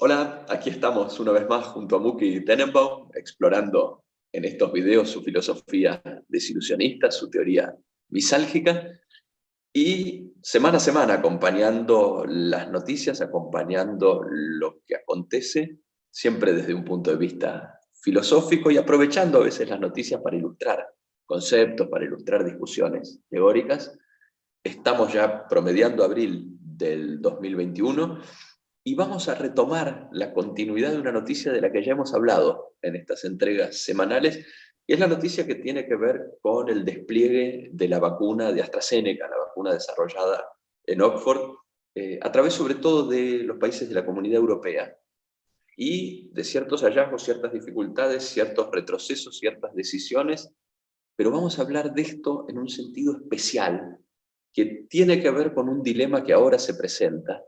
Hola, aquí estamos una vez más junto a Muki Tenenbaum, explorando en estos videos su filosofía desilusionista, su teoría misálgica, y semana a semana acompañando las noticias, acompañando lo que acontece, siempre desde un punto de vista filosófico y aprovechando a veces las noticias para ilustrar conceptos, para ilustrar discusiones teóricas. Estamos ya promediando abril del 2021 y vamos a retomar la continuidad de una noticia de la que ya hemos hablado en estas entregas semanales, y es la noticia que tiene que ver con el despliegue de la vacuna de AstraZeneca, la vacuna desarrollada en Oxford, a través sobre todo de los países de la Comunidad Europea, y de ciertos hallazgos, ciertas dificultades, ciertos retrocesos, ciertas decisiones, pero vamos a hablar de esto en un sentido especial, que tiene que ver con un dilema que ahora se presenta,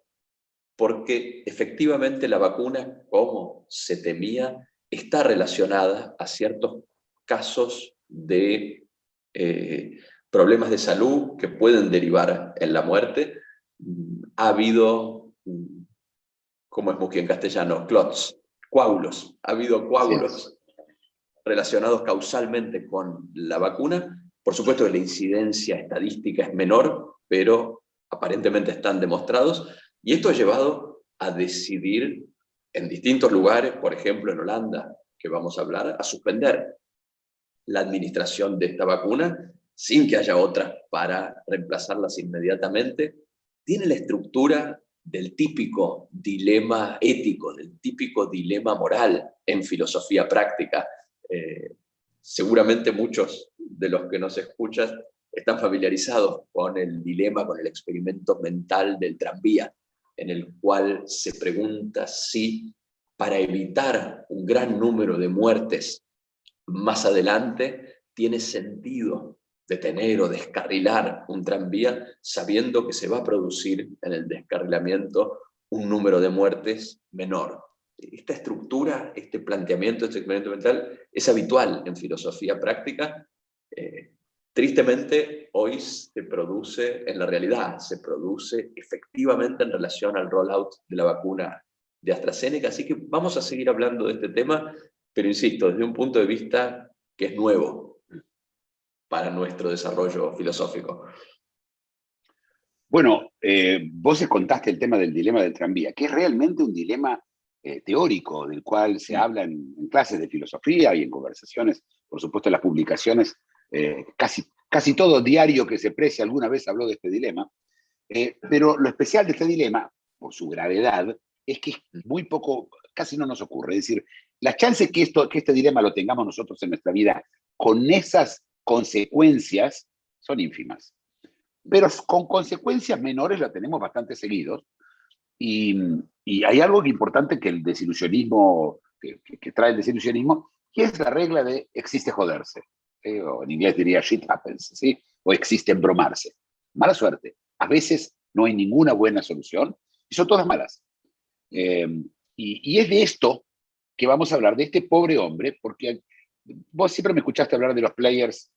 porque efectivamente la vacuna, como se temía, está relacionada a ciertos casos de problemas de salud que pueden derivar en la muerte. Ha habido, ¿cómo es Muki en castellano? Clots, coágulos. Ha habido Así es. coágulos relacionados causalmente con la vacuna. Por supuesto que la incidencia estadística es menor, pero aparentemente están demostrados, y esto ha llevado a decidir en distintos lugares, por ejemplo en Holanda, que vamos a hablar, a suspender la administración de esta vacuna sin que haya otras para reemplazarlas inmediatamente. Tiene la estructura del típico dilema ético, del típico dilema moral en filosofía práctica. Seguramente muchos de los que nos escuchan están familiarizados con el dilema, con el experimento mental del tranvía, en el cual se pregunta si para evitar un gran número de muertes más adelante tiene sentido detener o descarrilar un tranvía sabiendo que se va a producir en el descarrilamiento un número de muertes menor. Esta estructura, este planteamiento, este experimento mental es habitual en filosofía práctica. Tristemente, hoy se produce en la realidad, se produce efectivamente en relación al rollout de la vacuna de AstraZeneca. Así que vamos a seguir hablando de este tema, pero insisto, desde un punto de vista que es nuevo para nuestro desarrollo filosófico. Bueno, vos contaste el tema del dilema del tranvía, que es realmente un dilema teórico, del cual se habla en clases de filosofía y en conversaciones, por supuesto en las publicaciones, casi todo diario que se precie alguna vez habló de este dilema, pero lo especial de este dilema, por su gravedad, es que muy poco, casi no nos ocurre. Es decir, las chances que este dilema lo tengamos nosotros en nuestra vida con esas consecuencias son ínfimas. Pero con consecuencias menores la tenemos bastante seguidos. Y, y hay algo importante que el desilusionismo, que trae el desilusionismo, que es la regla de existe joderse. O en inglés diría shit happens, ¿sí? O existe embromarse. Mala suerte. A veces no hay ninguna buena solución y son todas malas. Eh, y es de esto que vamos a hablar, de este pobre hombre, porque vos siempre me escuchaste hablar de los players,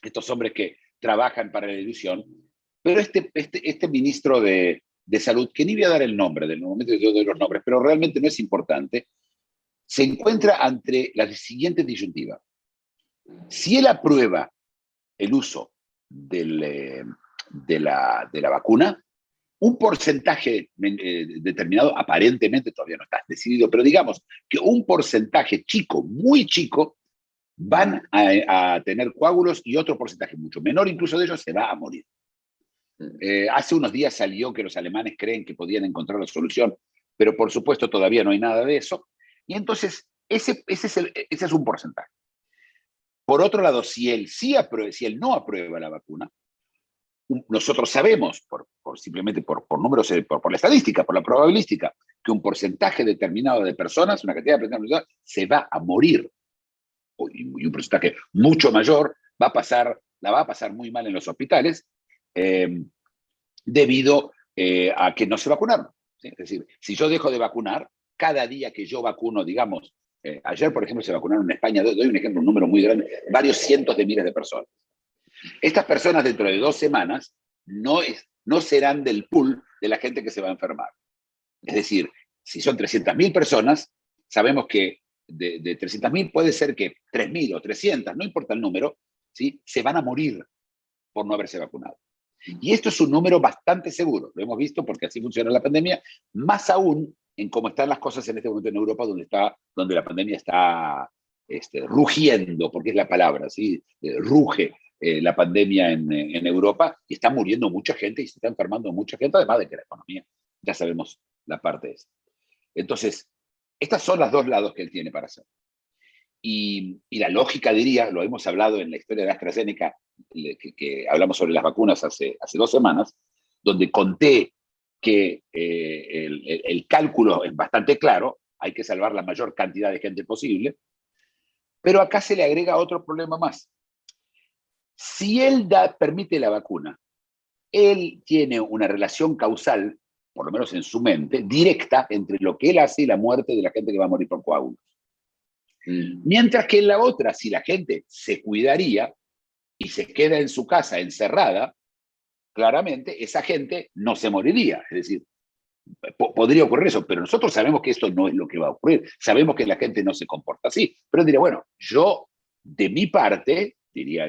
estos hombres que trabajan para la ilusión, pero este ministro de Salud, que ni voy a dar el nombre, del momento yo doy los nombres, pero realmente no es importante, se encuentra ante la siguiente disyuntiva. Si él aprueba el uso de la vacuna, un porcentaje determinado, aparentemente todavía no está decidido, pero digamos que un porcentaje chico, muy chico, van a tener coágulos y otro porcentaje mucho menor incluso de ellos se va a morir. Hace unos días salió que los alemanes creen que podían encontrar la solución, pero por supuesto todavía no hay nada de eso. Y entonces ese es un porcentaje. Por otro lado, si él no aprueba la vacuna, nosotros sabemos, simplemente por números, por la estadística, por la probabilística, que un porcentaje determinado de personas, una cantidad de personas, se va a morir. Y un porcentaje mucho mayor la va a pasar muy mal en los hospitales debido a que no se vacunaron. ¿Sí? Es decir, si yo dejo de vacunar, cada día que yo vacuno, digamos, ayer, por ejemplo, se vacunaron en España, doy un ejemplo, un número muy grande, varios cientos de miles de personas. Estas personas dentro de 2 semanas no serán del pool de la gente que se va a enfermar. Es decir, si son 300.000 personas, sabemos que de 300.000 puede ser que 3.000 o 300, no importa el número, ¿sí?, se van a morir por no haberse vacunado. Y esto es un número bastante seguro, lo hemos visto porque así funciona la pandemia, más aún en cómo están las cosas en este momento en Europa, donde la pandemia está rugiendo, porque es la palabra, ¿sí? Ruge la pandemia en Europa, y está muriendo mucha gente y se está enfermando mucha gente, además de que la economía, ya sabemos la parte esta. Entonces, estas son los dos lados que él tiene para hacer. Y la lógica, diría, lo hemos hablado en la historia de AstraZeneca, que hablamos sobre las vacunas hace 2 semanas, donde conté que el cálculo es bastante claro, hay que salvar la mayor cantidad de gente posible, pero acá se le agrega otro problema más. Si él permite la vacuna, él tiene una relación causal, por lo menos en su mente, directa entre lo que él hace y la muerte de la gente que va a morir por coágulos. Mientras que en la otra, si la gente se cuidaría y se queda en su casa encerrada, claramente esa gente no se moriría. Es decir, podría ocurrir eso, pero nosotros sabemos que esto no es lo que va a ocurrir. Sabemos que la gente no se comporta así. Pero él diría, bueno, yo de mi parte, diría,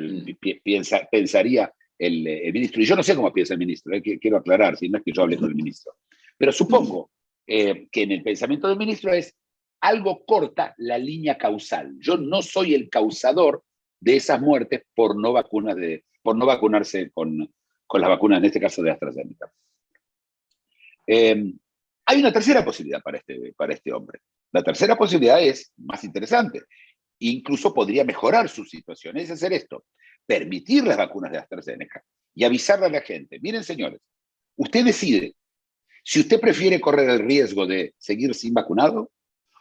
pensaría el ministro, y yo no sé cómo piensa el ministro, quiero aclarar, si no es que yo hable con el ministro, pero supongo que en el pensamiento del ministro es algo corta la línea causal. Yo no soy el causador de esas muertes por no vacunarse con las vacunas, en este caso de AstraZeneca. Hay una tercera posibilidad para este hombre. La tercera posibilidad es más interesante. Incluso podría mejorar su situación. Es hacer esto, permitir las vacunas de AstraZeneca y avisarle a la gente, miren señores, usted decide si usted prefiere correr el riesgo de seguir sin vacunado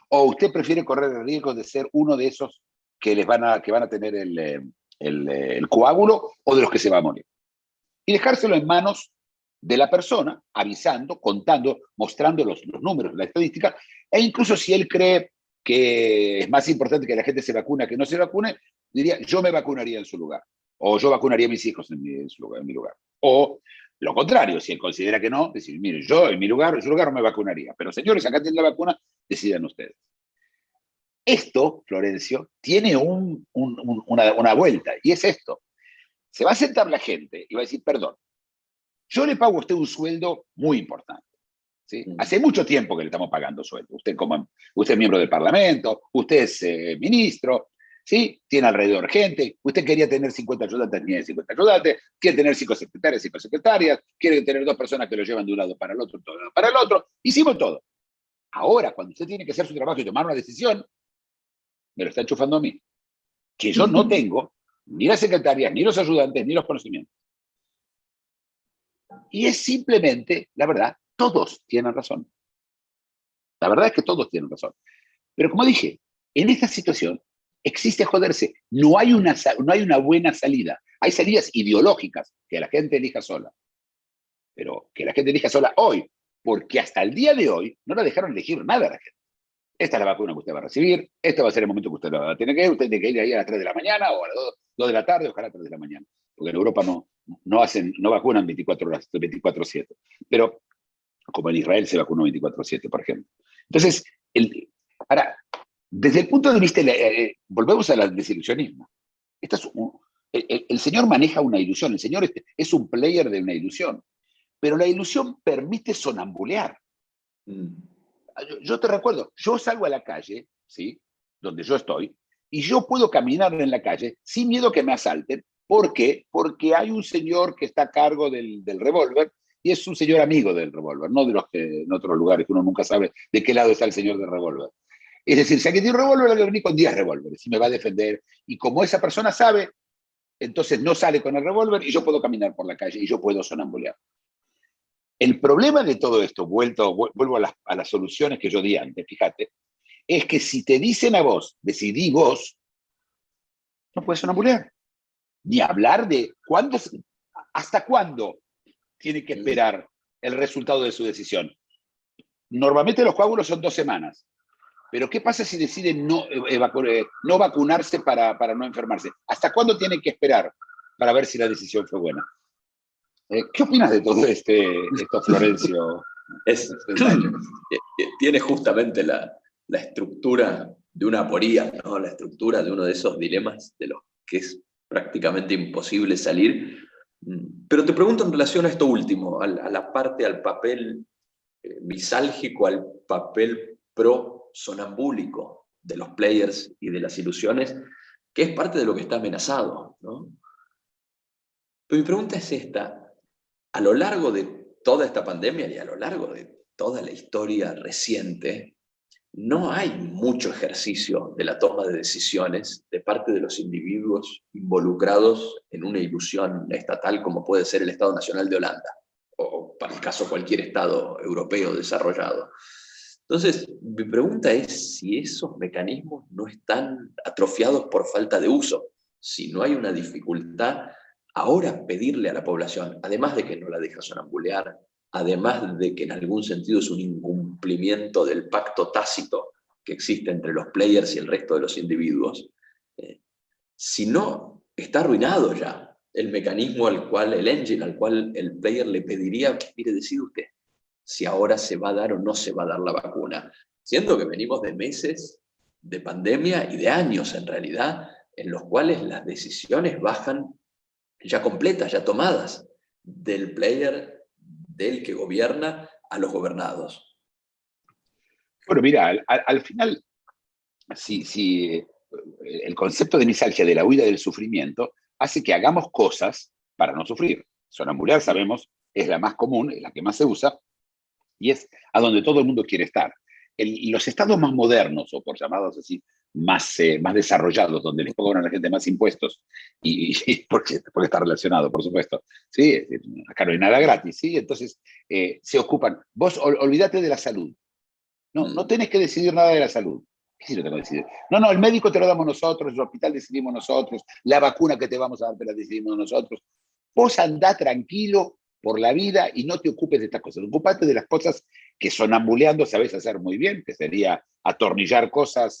o usted prefiere correr el riesgo de ser uno de esos que van a tener el coágulo o de los que se va a morir. Y dejárselo en manos de la persona, avisando, contando, mostrando los números, la estadística, e incluso si él cree que es más importante que la gente se vacune que no se vacune, diría, yo me vacunaría en su lugar, o yo vacunaría a mis hijos en mi lugar. O lo contrario, si él considera que no, decir, mire, yo en su lugar no me vacunaría, pero señores, acá tienen la vacuna, decidan ustedes. Esto, Florencio, tiene una vuelta, y es esto. Se va a sentar la gente y va a decir, perdón, yo le pago a usted un sueldo muy importante. ¿Sí? Hace mucho tiempo que le estamos pagando sueldo. Usted es miembro del Parlamento, usted es ministro, ¿sí? Tiene alrededor gente, usted quería tener 50 ayudantes, tiene 50 ayudantes, quiere tener 5 secretarias, 5 secretarias, quiere tener 2 personas que lo llevan de un lado para el otro, para el otro. Hicimos todo. Ahora, cuando usted tiene que hacer su trabajo y tomar una decisión, me lo está enchufando a mí. Que yo no tengo ni las secretarias, ni los ayudantes, ni los conocimientos. Y es simplemente, la verdad, todos tienen razón. La verdad es que todos tienen razón. Pero como dije, en esta situación existe joderse. No hay una buena salida. Hay salidas ideológicas que la gente elija sola. Pero que la gente elija sola hoy, porque hasta el día de hoy no la dejaron elegir nada a la gente. Esta es la vacuna que usted va a recibir, este va a ser el momento que usted la va a tener que ir, usted tiene que ir ahí a las 3 de la mañana o a las 2 de la tarde, ojalá a las 3 de la mañana. Porque en Europa no vacunan 24 horas, 24/7. Pero como en Israel se vacunó 24/7, por ejemplo. Entonces, ahora, desde el punto de vista, volvemos al desilusionismo. El señor maneja una ilusión, el señor es un player de una ilusión, pero la ilusión permite sonambulear. Yo te recuerdo, yo salgo a la calle, ¿sí?, donde yo estoy, y yo puedo caminar en la calle sin miedo que me asalten. ¿Por qué? Porque hay un señor que está a cargo del revólver, y es un señor amigo del revólver, no de los que en otros lugares que uno nunca sabe de qué lado está el señor del revólver. Es decir, si alguien tiene un revólver, le va a venir con 10 revólveres y me va a defender. Y como esa persona sabe, entonces no sale con el revólver y yo puedo caminar por la calle y yo puedo sonambulear. El problema de todo esto, vuelvo a las soluciones que yo di antes, fíjate, es que si te dicen a vos, decidí vos, no puedes sonambulear. Ni hablar de hasta cuándo tiene que esperar el resultado de su decisión. Normalmente los coágulos son 2 semanas. Pero ¿qué pasa si deciden no vacunarse para no enfermarse? ¿Hasta cuándo tienen que esperar para ver si la decisión fue buena? ¿Qué opinas de todo esto, Florencio? Es, tiene justamente la estructura de una aporía, ¿no? La estructura de uno de esos dilemas de los que es prácticamente imposible salir. Pero te pregunto en relación a esto último, a la parte, al papel misálgico, al papel pro-sonambúlico de los players y de las ilusiones, que es parte de lo que está amenazado, ¿no? Pero mi pregunta es esta: a lo largo de toda esta pandemia y a lo largo de toda la historia reciente, no hay mucho ejercicio de la toma de decisiones de parte de los individuos involucrados en una ilusión estatal como puede ser el Estado Nacional de Holanda, o para el caso cualquier Estado europeo desarrollado. Entonces, mi pregunta es si esos mecanismos no están atrofiados por falta de uso, si no hay una dificultad ahora pedirle a la población, además de que no la deja sonambulear, además de que en algún sentido es un incumplimiento del pacto tácito que existe entre los players y el resto de los individuos, si no está arruinado ya el mecanismo al cual, el engine al cual el player le pediría, mire, decide usted si ahora se va a dar o no se va a dar la vacuna, siendo que venimos de meses de pandemia y de años en realidad, en los cuales las decisiones bajan ya completas, ya tomadas, del player, del que gobierna, a los gobernados. Bueno, mira, al final, si el concepto de misalgia, de la huida del sufrimiento, hace que hagamos cosas para no sufrir. Sonambular, sabemos, es la más común, es la que más se usa, y es a donde todo el mundo quiere estar. Los estados más modernos, o por llamados así, más desarrollados, donde les cobran a la gente más impuestos, porque está relacionado, por supuesto. ¿Sí? Acá no hay nada gratis, ¿sí? Entonces se ocupan. Vos olvídate de la salud. No tenés que decidir nada de la salud. ¿Qué si no tengo que decidir? No, el médico te lo damos nosotros, el hospital decidimos nosotros, la vacuna que te vamos a dar te la decidimos nosotros. Vos andá tranquilo por la vida y no te ocupes de estas cosas. Ocupate de las cosas que sonambuleando sabés hacer muy bien, que sería atornillar cosas,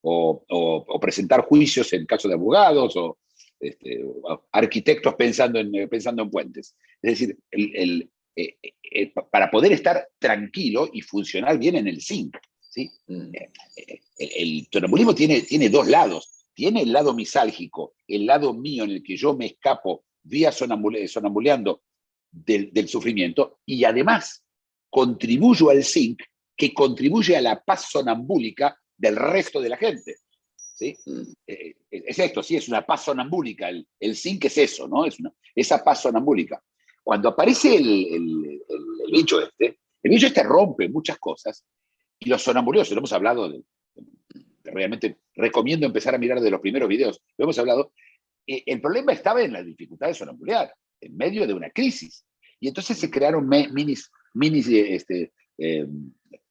o presentar juicios en caso de abogados, o arquitectos pensando en puentes. Es decir, para poder estar tranquilo y funcionar bien en el zinc, ¿sí? El sonambulismo tiene dos lados. Tiene el lado misálgico, el lado mío en el que yo me escapo vía sonambuleando del sufrimiento, y además contribuyo al zinc, que contribuye a la paz sonambúlica del resto de la gente. ¿Sí? Es esto, sí, es una paz sonambúlica. El zinc es eso, ¿no? Esa paz sonambúlica. Cuando aparece el bicho el bicho rompe muchas cosas, y los sonambuleos, lo hemos hablado, realmente recomiendo empezar a mirar de los primeros videos, lo hemos hablado, el problema estaba en la dificultad de sonambulear, en medio de una crisis. Y entonces se crearon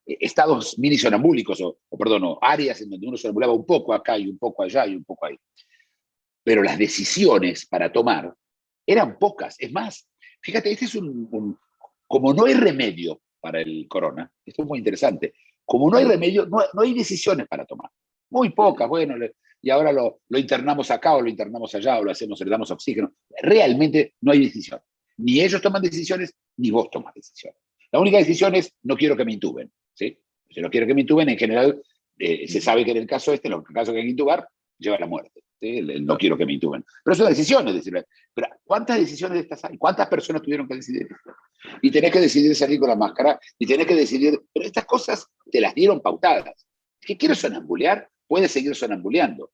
estados mini sonambúlicos, o áreas en donde uno sonambulaba un poco acá y un poco allá y un poco ahí. Pero las decisiones para tomar eran pocas. Es más, fíjate, este es como no hay remedio para el corona, esto es muy interesante, como no hay remedio, no hay decisiones para tomar. Muy pocas, bueno, y ahora lo internamos acá o lo internamos allá o lo hacemos, le damos oxígeno. Realmente no hay decisión. Ni ellos toman decisiones, ni vos tomas decisiones. La única decisión es: no quiero que me intuben. ¿Sí? Si no quiero que me intuben, en general, se sabe que en el caso en el caso que hay que intubar, lleva a la muerte. ¿Sí? No quiero que me intuben. Pero es una decisión, es decir, pero ¿cuántas decisiones de estas hay? ¿Cuántas personas tuvieron que decidir esto? Y tenés que decidir salir con la máscara, y tenés que decidir, pero estas cosas te las dieron pautadas. ¿Qué quiero sonambulear? Puedes seguir sonambuleando.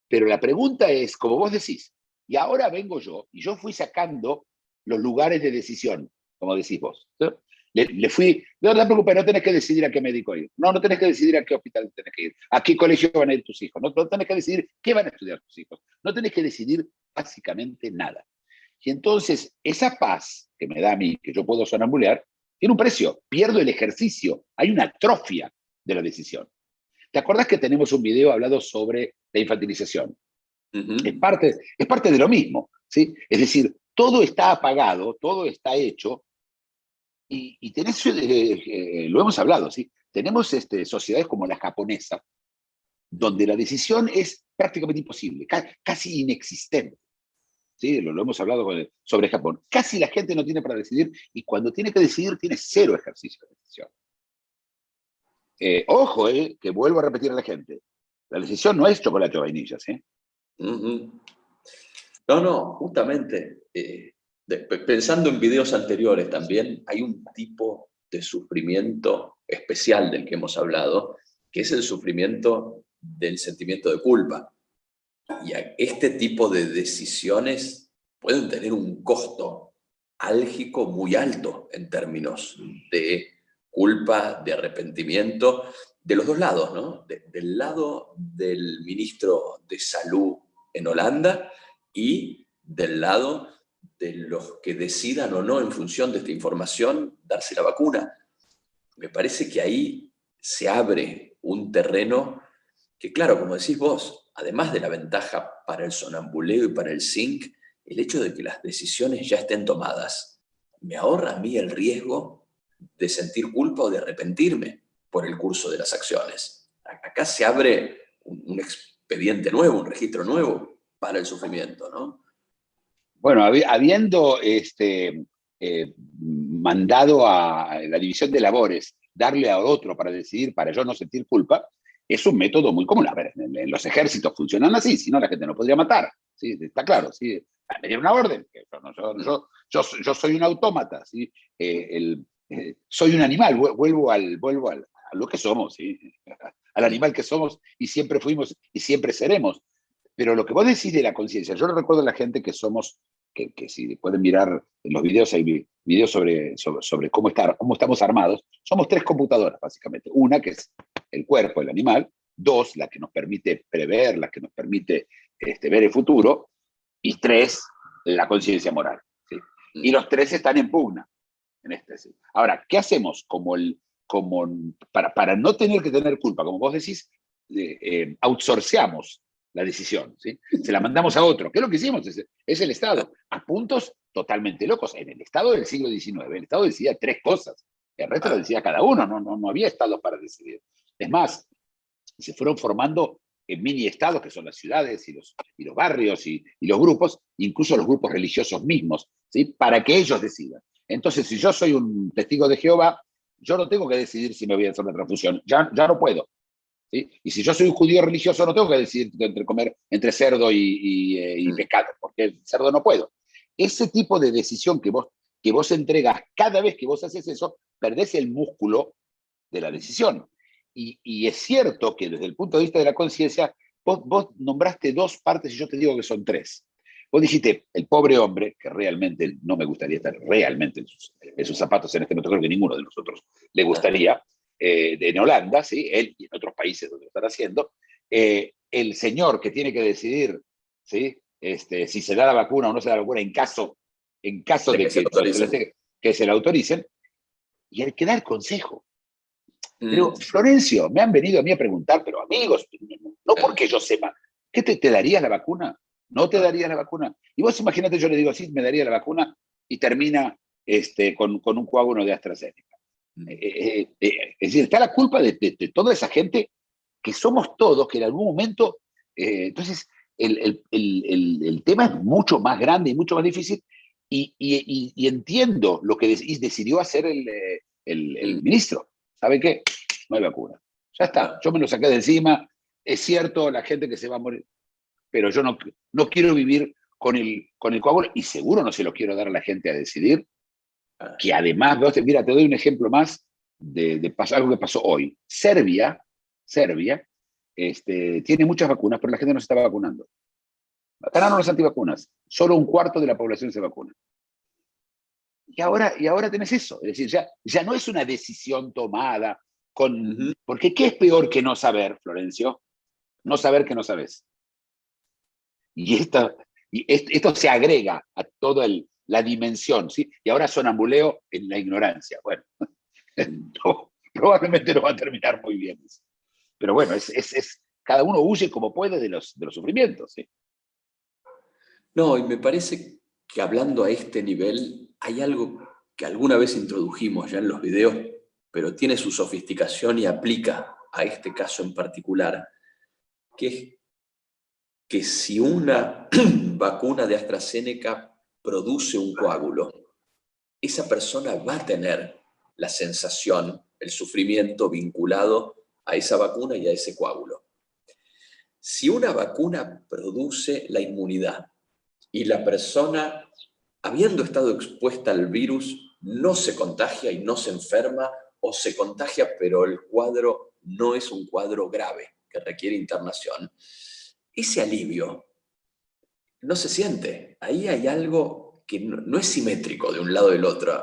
Pero la pregunta es, como vos decís, y ahora vengo yo, y yo fui sacando los lugares de decisión, como decís vos. ¿Sí? Le fui, no te preocupes, no tenés que decidir a qué médico ir, no tenés que decidir a qué hospital tenés que ir, a qué colegio van a ir tus hijos, no tenés que decidir qué van a estudiar tus hijos, no tenés que decidir básicamente nada. Y entonces, esa paz que me da a mí, que yo puedo sonambulear, tiene un precio, pierdo el ejercicio, hay una atrofia de la decisión. ¿Te acordás que tenemos un video hablado sobre la infantilización? Es parte de lo mismo, ¿sí? Es decir, todo está apagado, todo está hecho, y tenés, lo hemos hablado, ¿sí? Tenemos sociedades como la japonesa, donde la decisión es prácticamente imposible, casi inexistente. ¿sí? Lo hemos hablado sobre Japón. Casi la gente no tiene para decidir, y cuando tiene que decidir tiene cero ejercicio de decisión. Ojo, que vuelvo a repetir a la gente. La decisión no es chocolate o vainillas, ¿eh? No, no, justamente, pensando en videos anteriores también, hay un tipo de sufrimiento especial del que hemos hablado, que es el sufrimiento del sentimiento de culpa. Y este tipo de decisiones pueden tener un costo álgico muy alto en términos de culpa, de arrepentimiento, de los dos lados, ¿no? Del lado del ministro de Salud en Holanda y del lado de los que decidan o no en función de esta información darse la vacuna. Me parece que ahí se abre un terreno que, claro, como decís vos, además de la ventaja para el sonambuleo y para el zinc, el hecho de que las decisiones ya estén tomadas me ahorra a mí el riesgo de sentir culpa o de arrepentirme por el curso de las acciones. Acá se abre un expediente nuevo, un registro nuevo para el sufrimiento, ¿no? Bueno, habiendo mandado a la división de labores darle a otro para decidir, para yo no sentir culpa, es un método muy común. A ver, en los ejércitos funcionan así, si no la gente no podría matar, ¿sí? Está claro, ¿sí? Me dieron una orden, yo soy un autómata, ¿sí? Soy un animal, vuelvo a lo que somos, ¿sí? Al animal que somos y siempre fuimos y siempre seremos. Pero lo que vos decís de la conciencia, yo le recuerdo a la gente que somos, que si pueden mirar en los videos, hay videos sobre cómo estamos armados. Somos tres computadoras, básicamente. Una, que es el cuerpo, el animal. Dos, la que nos permite prever, la que nos permite ver el futuro. Y tres, la conciencia moral, ¿sí? Y los tres están en pugna. ¿Sí? Ahora, ¿qué hacemos para no tener que tener culpa? Como vos decís, outsourceamos la decisión, ¿sí? Se la mandamos a otro. ¿Qué es lo que hicimos? Es el Estado, a puntos totalmente locos. En el Estado del siglo XIX, el Estado decía tres cosas, el resto lo decía cada uno, no había Estados para decidir. Es más, se fueron formando en mini-estados, que son las ciudades y los barrios y los grupos, incluso los grupos religiosos mismos, ¿sí? Para que ellos decidan. Entonces, si yo soy un testigo de Jehová, yo no tengo que decidir si me voy a hacer una transfusión, ya no puedo. ¿Sí? Y si yo soy un judío religioso, no tengo que decidir entre comer entre cerdo y pescado, porque el cerdo no puedo. Ese tipo de decisión que vos entregas, cada vez que vos haces eso, perdés el músculo de la decisión. Y es cierto que desde el punto de vista de la conciencia, vos nombraste dos partes y yo te digo que son tres. Vos dijiste, el pobre hombre, que realmente no me gustaría estar realmente en sus zapatos en este momento, creo que ninguno de nosotros le gustaría, en Holanda, ¿sí? Él y en otros países donde lo están haciendo, el señor que tiene que decidir, ¿sí? Si se da la vacuna o no se da la vacuna en caso de que se la autoricen, y el que da el consejo. Pero, Florencio, me han venido a mí a preguntar, pero amigos, no porque yo sepa, ¿qué te darías la vacuna? ¿No te darías la vacuna? Y vos imagínate, yo le digo, sí, me daría la vacuna, y termina con un coágulo de AstraZeneca. Es decir, está la culpa de toda esa gente que somos todos, que en algún momento, entonces, el tema es mucho más grande y mucho más difícil, y entiendo lo que decidió hacer el ministro. ¿Sabe qué? No hay vacuna. Ya está, yo me lo saqué de encima. Es cierto, la gente que se va a morir, pero yo no quiero vivir con el coágulo, y seguro no se lo quiero dar a la gente a decidir, que además, mira, te doy un ejemplo más de algo que pasó hoy. Serbia tiene muchas vacunas, pero la gente no se está vacunando. Ganaron los antivacunas. Solo un cuarto de la población se vacuna. Y ahora tenés eso. Es decir, ya no es una decisión tomada porque ¿qué es peor que no saber, Florencio? No saber que no sabes. Y esto se agrega a toda la dimensión, ¿sí? Y ahora sonambuleo en la ignorancia. Bueno, probablemente no va a terminar muy bien. Pero bueno, cada uno huye como puede de los sufrimientos, ¿sí? No, y me parece que hablando a este nivel hay algo que alguna vez introdujimos ya en los videos, pero tiene su sofisticación y aplica a este caso en particular, que es que si una vacuna de AstraZeneca produce un coágulo, esa persona va a tener la sensación, el sufrimiento vinculado a esa vacuna y a ese coágulo. Si una vacuna produce la inmunidad y la persona, habiendo estado expuesta al virus, no se contagia y no se enferma, o se contagia pero el cuadro no es un cuadro grave que requiere internación, ese alivio no se siente. Ahí hay algo que no es simétrico de un lado del otro.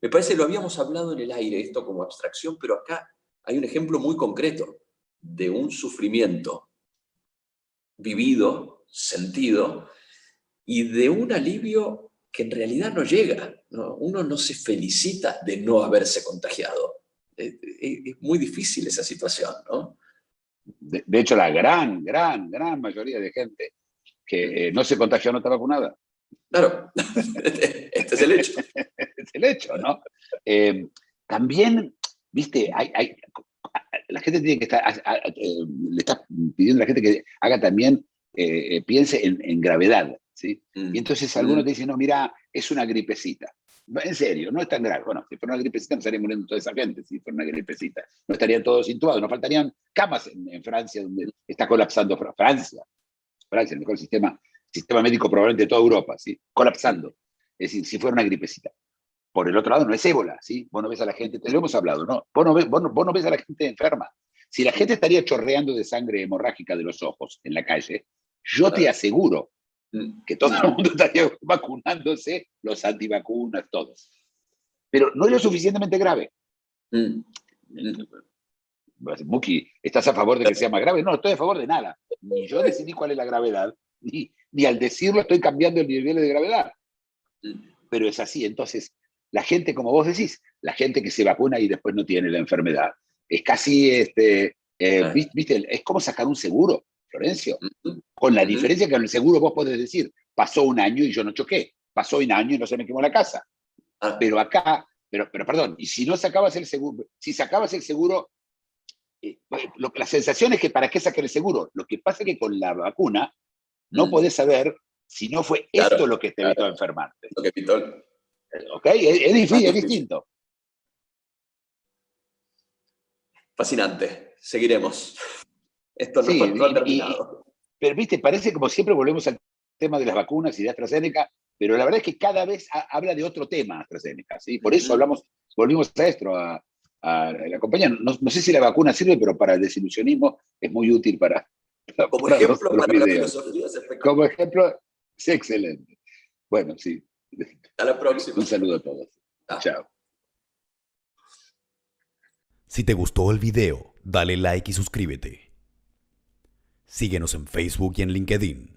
Me parece que lo habíamos hablado en el aire, esto como abstracción, pero acá hay un ejemplo muy concreto de un sufrimiento vivido, sentido, y de un alivio que en realidad no llega, ¿no? Uno no se felicita de no haberse contagiado. Es muy difícil esa situación, ¿no? De hecho, la gran mayoría de gente que no se contagió no está vacunada. Claro, este es el hecho. Es el hecho, ¿no? También, viste, la gente tiene que estar, le está pidiendo a la gente que haga también, piense en gravedad, ¿sí? Y entonces algunos te dicen, no, mira, es una gripecita. En serio, no es tan grave. Bueno, si fuera una gripecita no estaría muriendo toda esa gente, si fuera una gripecita. No estarían todos intubados, no faltarían camas en Francia, donde está colapsando Francia, el mejor sistema médico probablemente de toda Europa, ¿sí? Colapsando. Es decir, si fuera una gripecita. Por el otro lado, no es ébola, ¿sí? Vos no ves a la gente, te lo hemos hablado, ¿no? Vos no ves a la gente enferma. Si la gente estaría chorreando de sangre hemorrágica de los ojos en la calle, yo te aseguro que todo el mundo estaría vacunándose, los antivacunas, todos. Pero no es lo suficientemente grave. Muki, ¿estás a favor de que sea más grave? No, estoy a favor de nada. Ni yo decidí cuál es la gravedad, ni al decirlo estoy cambiando el nivel de gravedad. Pero es así. Entonces, la gente, como vos decís, la gente que se vacuna y después no tiene la enfermedad, es casi, ¿viste? Es como sacar un seguro, Florencio. Con la diferencia que en el seguro vos podés decir, pasó un año y yo no choqué, pasó un año y no se me quemó la casa. Pero acá, pero perdón, y si no sacabas el seguro, si sacabas el seguro, la sensación es que ¿para qué sacar el seguro? Lo que pasa es que con la vacuna no podés saber si no fue esto lo que te evitó enfermarte. Lo que evitó. ¿Ok? Es difícil, es distinto. Fascinante. Seguiremos. Esto no, Sí, no ha terminado. Pero, viste, parece como siempre volvemos al tema de las vacunas y de AstraZeneca, pero la verdad es que cada vez habla de otro tema AstraZeneca, ¿sí? Por eso volvimos a esto, a la compañía. No sé si la vacuna sirve, pero para el desilusionismo es muy útil como ejemplo los para la videos. filosofía es espectacular. Como ejemplo, es excelente. Bueno, sí. Hasta la próxima. Un saludo a todos. Chao. Si te gustó el video, dale like y suscríbete. Síguenos en Facebook y en LinkedIn.